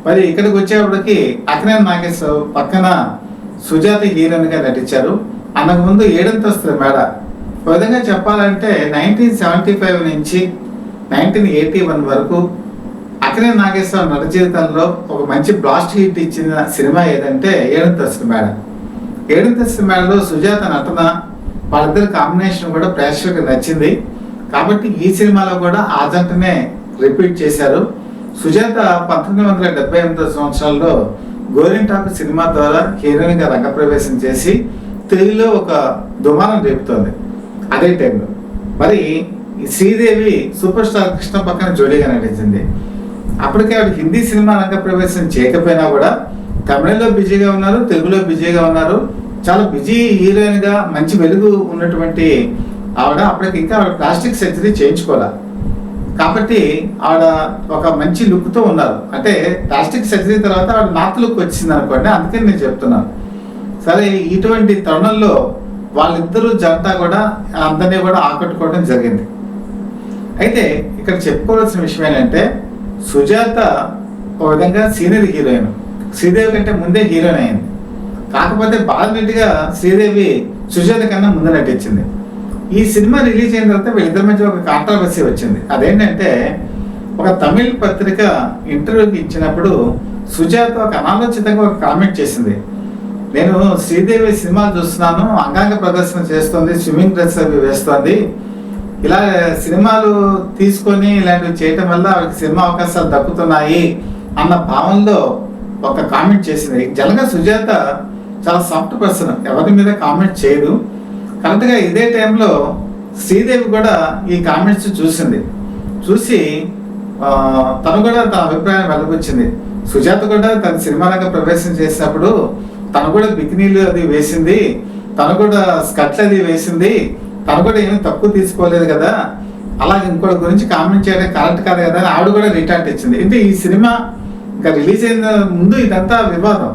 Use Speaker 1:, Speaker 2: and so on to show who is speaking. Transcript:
Speaker 1: మరి ఇక్కడికి వచ్చేప్పటికి అక్కినేని నాగేశ్వరరావు పక్కన సుజాత హీరోయిన్ గా నటించారు. అంతకుముందు ఏడంతస్తుల మేడ. ఒక విధంగా చెప్పాలంటే 1975 నుంచి 1981 వరకు అక్కినేని నాగేశ్వరరావు నట జీవితంలో ఒక మంచి బ్లాస్ట్ హిట్ ఇచ్చిన సినిమా ఏదంటే ఏడంతస్తుల మేడ. ఏడంతస్తుల మేడలో సుజాత నటన, వాళ్ళిద్దరి కాంబినేషన్ కూడా ప్రేక్షకులకు నచ్చింది. కాబట్టి ఈ సినిమాలో కూడా ఆ జంటనే రిపీట్ చేశారు. సుజాత 1978 సంవత్సరంలో గోరింటాకు సినిమా ద్వారా హీరోయిన్ గా రంగప్రవేశం చేసి తెలుగులో ఒక దుమారం రేపుతోంది. అదే టైంలో మరి శ్రీదేవి సూపర్ స్టార్ కృష్ణ పక్కన జోడీగా నటించింది. అప్పటికే ఆవిడ హిందీ సినిమా రంగప్రవేశం చేయకపోయినా కూడా తమిళంలో బిజీగా ఉన్నారు, తెలుగులో బిజీగా ఉన్నారు. చాలా బిజీ హీరోయిన్ గా మంచి వెలుగు ఉన్నటువంటి ఆవిడ అప్పటికి ఇంకా ఆవిడ ప్లాస్టిక్ సర్జరీ చేయించుకోవాలి. కాబట్టి ఆవిడ ఒక మంచి లుక్ తో ఉన్నారు. అంటే ప్లాస్టిక్ సర్జరీ తర్వాత ఆవిడ నార్త్ లుక్ వచ్చింది అనుకోండి, అందుకని నేను చెప్తున్నాను. సరే, ఇటువంటి తరుణంలో వాళ్ళిద్దరూ జంట కూడా అందరినీ కూడా ఆకట్టుకోవడం జరిగింది. అయితే ఇక్కడ చెప్పుకోవాల్సిన విషయం ఏంటంటే సుజాత ఒక విధంగా సీనియర్ హీరోయిన్, శ్రీదేవి కంటే ముందే హీరోయిన్ అయింది. కాకపోతే బాలనటిగా శ్రీదేవి సుజాత కన్నా ముందు నటించింది. ఈ సినిమా రిలీజ్ అయిన తర్వాత వీళ్ళిద్దరి మధ్య ఒక కాంట్రవర్సీ వచ్చింది. అదేంటంటే ఒక తమిళ్ పత్రిక ఇంటర్వ్యూకి ఇచ్చినప్పుడు సుజాత ఒక అనాలోచితంగా ఒక కామెంట్ చేసింది. నేను శ్రీదేవి సినిమాలు చూస్తున్నాను, అంగాంగ ప్రదర్శన చేస్తుంది, స్విమ్మింగ్ డ్రెస్ అవి వేస్తుంది, ఇలా సినిమాలు తీసుకొని ఇలాంటివి చేయటం వల్ల ఆవిడకి సినిమా అవకాశాలు దక్కుతున్నాయి అన్న భావంలో ఒక కామెంట్ చేసింది. జనగా సుజాత చాలా సాఫ్ట్ పర్సన్, ఎవరి మీద కామెంట్ చేయదు. కరెక్ట్గా ఇదే టైంలో శ్రీదేవి కూడా ఈ కామెంట్స్ చూసింది. చూసి తను కూడా తన అభిప్రాయం వెలువచ్చింది. సుజాత కూడా తన సినిమా రంగ ప్రవేశం చేసినప్పుడు తను కూడా బికినీలు అది వేసింది, తను కూడా స్కర్ట్లు అది వేసింది, తను కూడా ఏమి తక్కువ తీసుకోలేదు కదా, అలాగే ఇంకోటి గురించి కామెంట్ చేయడం కరెక్ట్ కాదు కదా అని ఆవిడ కూడా రిటార్ట్ ఇచ్చింది. అంటే ఈ సినిమా ఇంకా రిలీజ్ అయిన ముందు ఇదంతా వివాదం.